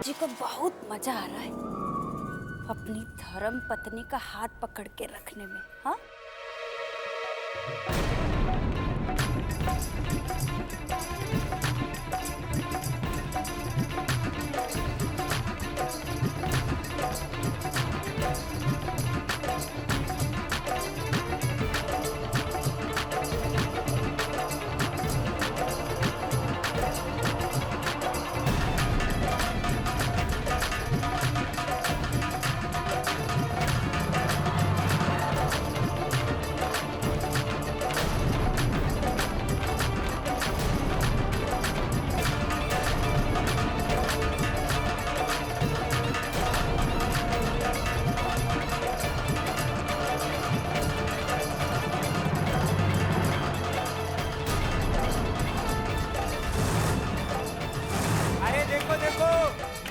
जी को बहुत मजा आ रहा है अपनी धर्म पत्नी का हाथ पकड़ के रखने में। हाँ,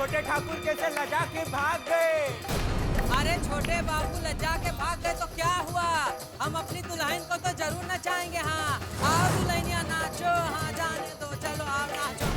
छोटे ठाकुर कैसे लजा के भाग गए। अरे छोटे बाबू लजा के भाग गए तो क्या हुआ, हम अपनी दुल्हन को तो जरूर नचाएंगे। हाँ आओ दुल्हनिया नाचो, हाँ जाने दो, चलो आओ नाचो।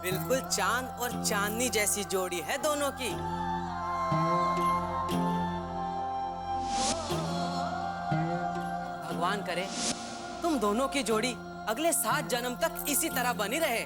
बिल्कुल चांद और चांदनी जैसी जोड़ी है दोनों की। भगवान करे तुम दोनों की जोड़ी अगले 7 जन्म तक इसी तरह बनी रहे।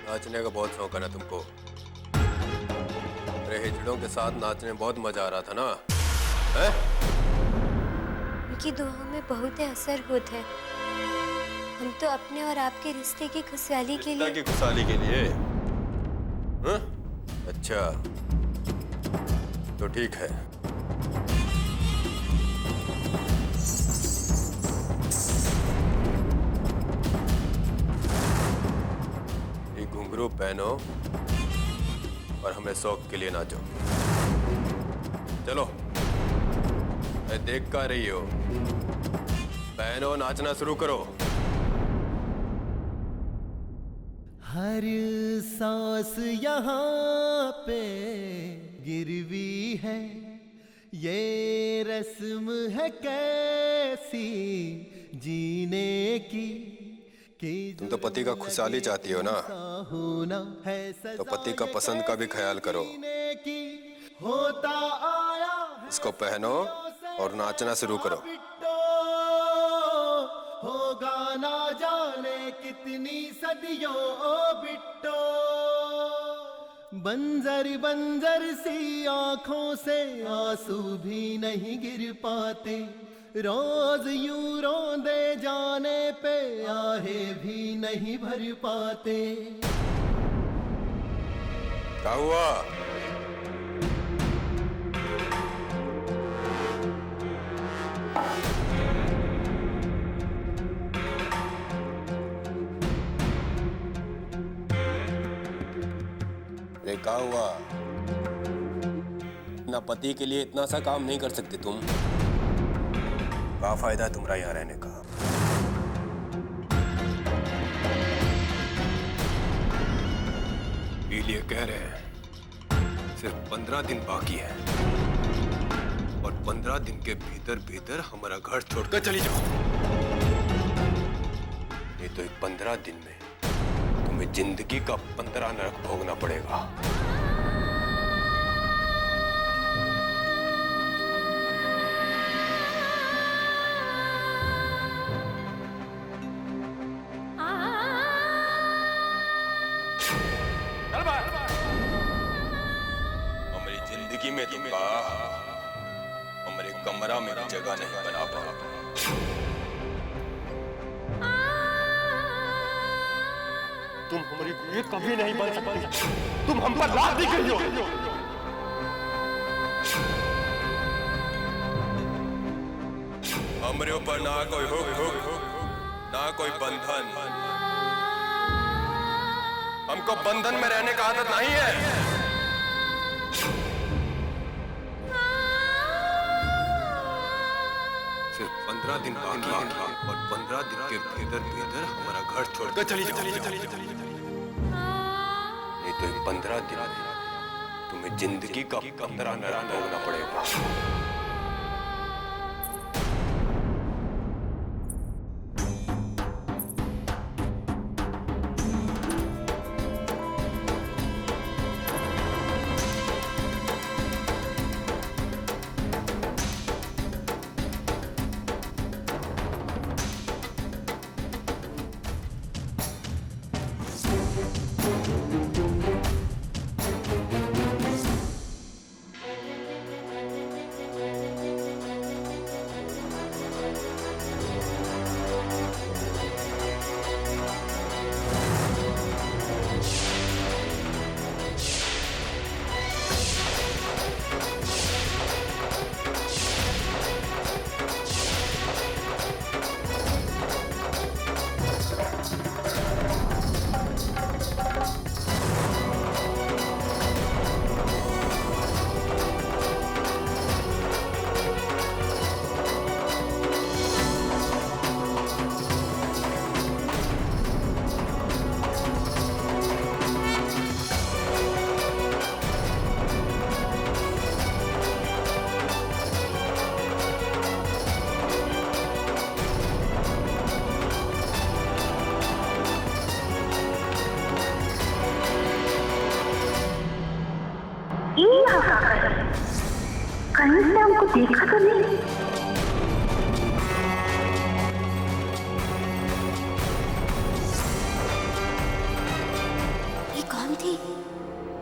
नाचने का बहुत शौक है ना तुमको? मेरे हिजड़ों के साथ नाचने में बहुत मजा आ रहा था ना? है? उनकी दुआओं में बहुत असर होता है। हम तो अपने और आपके रिश्ते की खुशहाली के लिए। खुशहाली के लिए? हाँ? अच्छा तो ठीक है। घुंघरू पहनो और हमें शौक के लिए नाचो। चलो, मैं देख कर रही हो, पहनो, नाचना शुरू करो। हर सांस यहाँ पे गिरवी है, ये रस्म है कैसी जीने की। तुम तो पति का खुशहाली चाहती हो ना, तो पति का पसंद का भी ख्याल करो। इसको पहनो और नाचना शुरू करो। होगा ना जाने कितनी सदियों ओ बिट्टो, बंजर बंजर सी आंखों से आंसू भी नहीं गिर पाते। रोज यूं रोंदे जाने पे आहे भी नहीं भर पाते। क्या हुआ? अरे क्या हुआ? अपना पति के लिए इतना सा काम नहीं कर सकते तुम? क्या फायदा तुम्हारा यहाँ रहने का? इसीलिए कह रहे हैं सिर्फ 15 दिन बाकी है और 15 दिन के भीतर भीतर हमारा घर छोड़कर चली जाओ। नहीं तो 15 दिन में तुम्हें जिंदगी का 15 नरक भोगना पड़ेगा। हमारी जिंदगी में तुमका हमारे कमरा में भी जगह नहीं बना पाओ। तुम हमारे लिए कभी नहीं बन सकती। तुम हम पर लात दी गई हो। हमारे ऊपर ना कोई हुक ना कोई बंधन। हमको बंधन में रहने का आदत नहीं है। सिर्फ 15 दिन बाकी है और 15 दिन के भीतर भीतर हमारा घर छोड़कर चली जाओ। नहीं तो 15 दिन तुम्हें जिंदगी का 15 नरक भोगना पड़ेगा। कहीं से हमको देखा तो नहीं। ये कौन थी?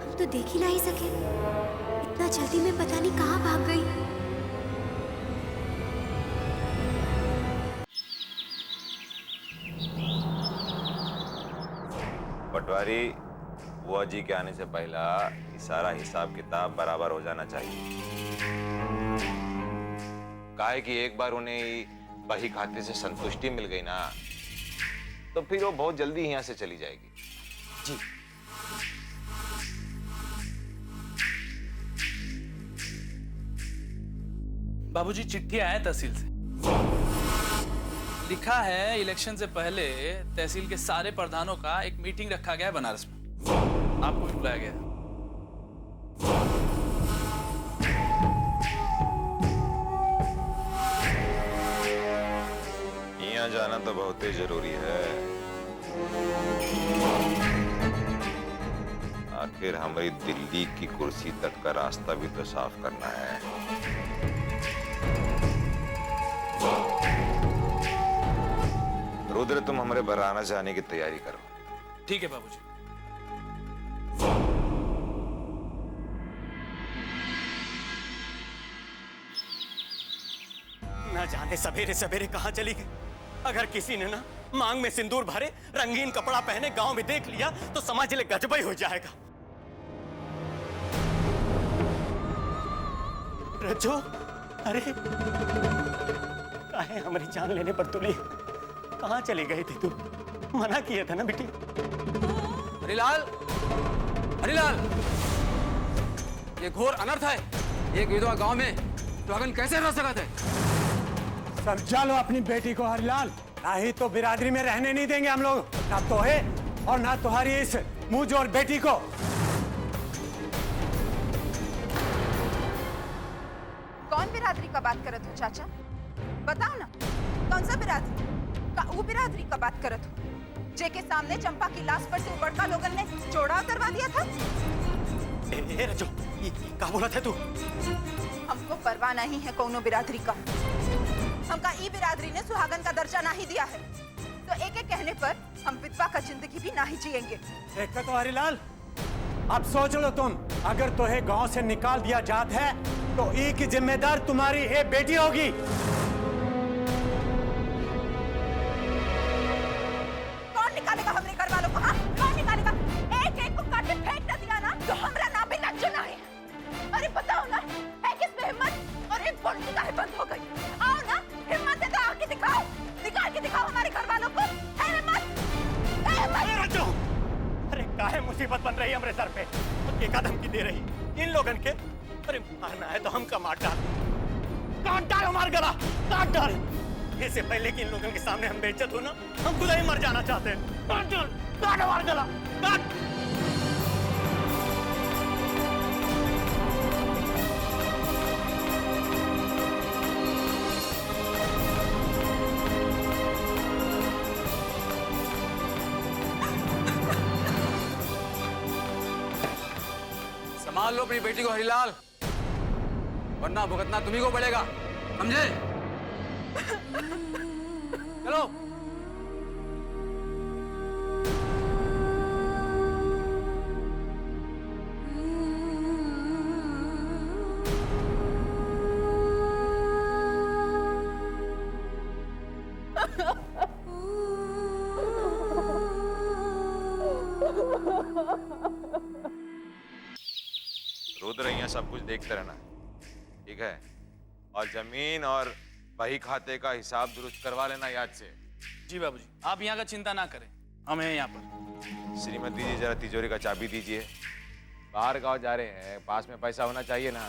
हम तो देख ही नहीं सके। इतना जल्दी में पता नहीं कहाँ भाग गई। पटवारी, बुआ जी के आने से पहला सारा हिसाब किताब बराबर हो जाना चाहिए। काहे कि एक बार उन्हें बही खाते से संतुष्टि मिल गई ना, तो फिर वो बहुत जल्दी यहाँ से चली जाएगी। जी। बाबूजी, चिट्ठी आया है तहसील से। लिखा है इलेक्शन से पहले तहसील के सारे प्रधानों का एक मीटिंग रखा गया है बनारस में। आपको भी बुलाया गया। यहाँ जाना तो बहुत ही जरूरी है। आखिर हमारी दिल्ली की कुर्सी तक का रास्ता भी तो साफ करना है। रुद्र, तुम हमारे बराना जाने की तैयारी करो। ठीक है बाबूजी। ना जाने सवेरे सवेरे कहां चली गई। अगर किसी ने ना मांग में सिंदूर भरे, रंगीन कपड़ा पहने गांव में देख लिया तो समझ ले गजब ही हो जाएगा। रज्जो, अरे काहे हमारी जान लेने पर तुली? कहां चली गई थी तू? मना किया था ना बेटी। हरिलाल, हरिलाल, ये घोर अनर्थ है। एक विधवा गांव में सुहागन कैसे रह सकता है? समझा लो अपनी बेटी को हरिलाल, नहीं तो बिरादरी में रहने नहीं देंगे हम लोग, ना तोहे और ना तुम्हारी इस मुंह जोर बेटी को। बात करत हो चाचा? बताओ ना, कौन सा बिरादरी का वो बिरादरी का बात करत हो जेके सामने चंपा की लाश पर से बड़का लोगन ने चौड़ा उतरवा दिया था? ए रजो, क्या बोला था तू? हमको परवाह नहीं है कौनो बिरादरी का। हमका ई बिरादरी ने सुहागन का दर्जा नहीं दिया है, तो एक एक कहने पर हम विधवा का जिंदगी भी नहीं जिएंगे। देखा तो हरिलाल, अब सोच लो तुम, अगर तुम्हें गांव से निकाल दिया जात है तो ई की जिम्मेदार तुम्हारी ये बेटी होगी। कौन निकालेगा हमरे घर वालों को? हाँ, कौन निकालेगा? एक एक को काट के फेंक न दिया ना तो हमरा नाम भी लज्जो नहीं। अरे बताओ ना, है किस में हिम्मत और एक बोलती का बंद हो गई। आओ ना, हिम्मत है तो आके दिखाओ, निकाल के दिखाओ हमारे घर वालों को। है हिम्मत? है हिम्मत? अरे काहे मुसीबत बन रही है हमरे सर पे? और क्या धमकी दे रही इन लोगन के? अरे मारना है तो हम का मार डाल, काट डाल हमार गला, काट डाल। इससे पहले कि इन लोगन के सामने हम बेइज्जत हो ना, हम खुद ही मर जाना चाहते हैं। काट डाल, काट हमार गला, काट। संभाल लो अपनी बेटी को हरिलाल, वरना भुगतना तुम्ही को पड़ेगा, समझे? चलो। रुद्र यहाँ सब कुछ देखते रहना, ठीक है? और जमीन और बही खाते का हिसाब दुरुस्त करवा लेना याद से। जी बाबूजी, आप यहाँ का चिंता ना करें, हम हैं यहाँ पर। श्रीमती जी जरा तिजोरी का चाबी दीजिए। बाहर गांव जा रहे हैं, पास में पैसा होना चाहिए ना।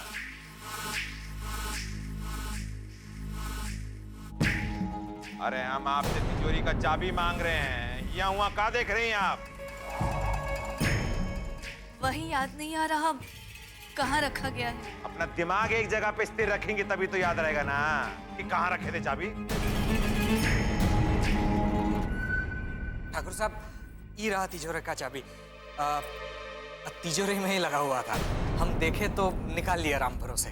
अरे हम आपसे तिजोरी का चाबी मांग रहे हैं, यहाँ वहाँ क्या देख रही हैं आप? वही याद नहीं आ रहा कहाँ रखा गया है। अपना दिमाग एक जगह पे स्थिर रखेंगे तभी तो याद रहेगा ना कि कहाँ रखे थे चाबी। ठाकुर साहब, ये रहा तिजोरी का चाबी। तिजोरी में ही लगा हुआ था, हम देखे तो निकाल लिया राम भरोसे।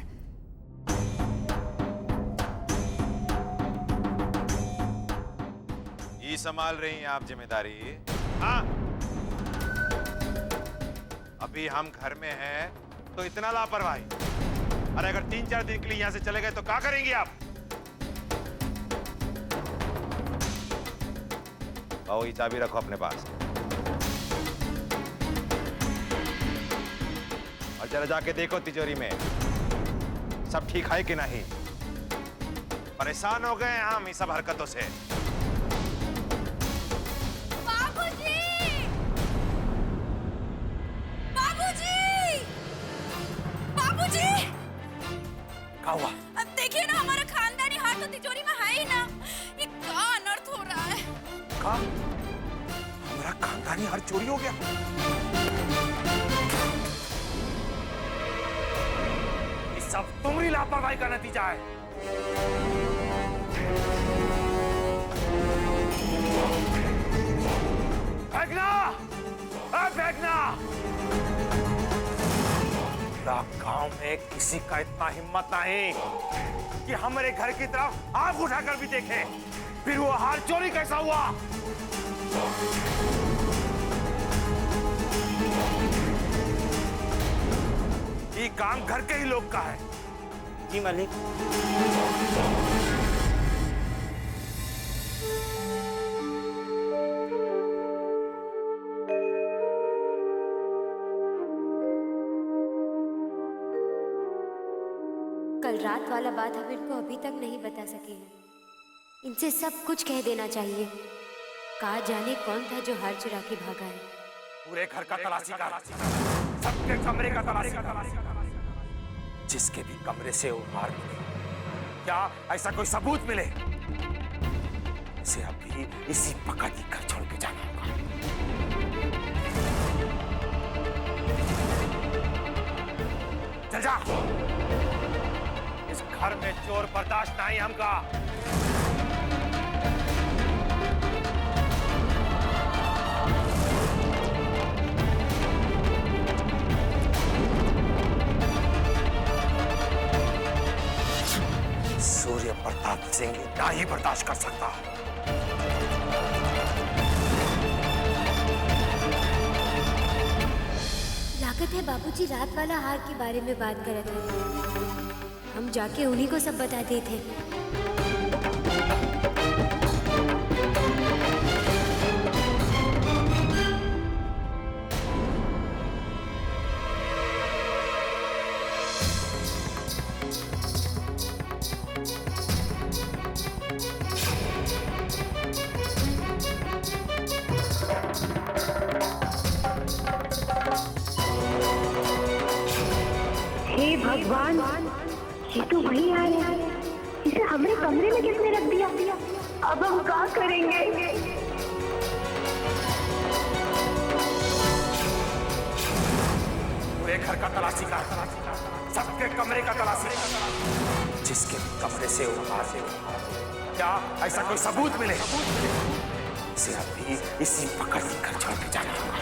ये संभाल रही हैं आप जिम्मेदारी? हाँ, अभी हम घर में हैं तो इतना लापरवाही। अरे अगर 3-4 दिन के लिए यहाँ से चले गए तो क्या करेंगे आप? आओ, ये चाबी रखो अपने पास और जरा जाके देखो तिजोरी में सब ठीक है कि नहीं। परेशान हो गए हम इस सब हरकतों से। क्या हुआ? अब देखिए ना, हमारा खानदानी हाथ तो तिजोरी में है ही ना। ये क्या अनर्थ हो रहा है? का? हमारा खानदानी हार चोरी हो गया? ये सब तुम्हारी लापरवाही का नतीजा है। फेंकना! फेंकना! गांव में किसी का इतना हिम्मत नहीं कि हमारे घर की तरफ आंख उठाकर भी देखे। फिर वो हार चोरी कैसा हुआ? ये काम घर के ही लोग का है। जी मालिक। कल रात वाला बात हम इनको अभी तक नहीं बता सके हैं। इनसे सब कुछ कह देना चाहिए। कहा जाने कौन था जो हार चुरा के भागा है। पूरे घर का तलाशी कर, सबके कमरे का तलाशी कर, जिसके भी कमरे से वो हार मिले, क्या ऐसा कोई सबूत मिले, उसे अभी इसी वक्त ही घर छोड़ के जाना होगा। चल जा। इस घर में चोर बर्दाश्त नहीं हमका। सूर्य प्रताप सिंह ना ही बर्दाश्त कर सकता। लागत है बाबूजी रात वाला हार के बारे में बात कर रहे थे। हम जाके उन्हीं को सब बताते थे। हे भगवान, ये तो वही आ रहा है। इसे हमरे कमरे में किसने रख दिया? अब हम क्या करेंगे? पूरे घर का तलाशी का, सबके कमरे का तलाशी, जिसके कमरे से उठा से क्या ऐसा कोई सबूत मिले उसे अभी इसी पकड़ कर छोड़ के जाना होगा।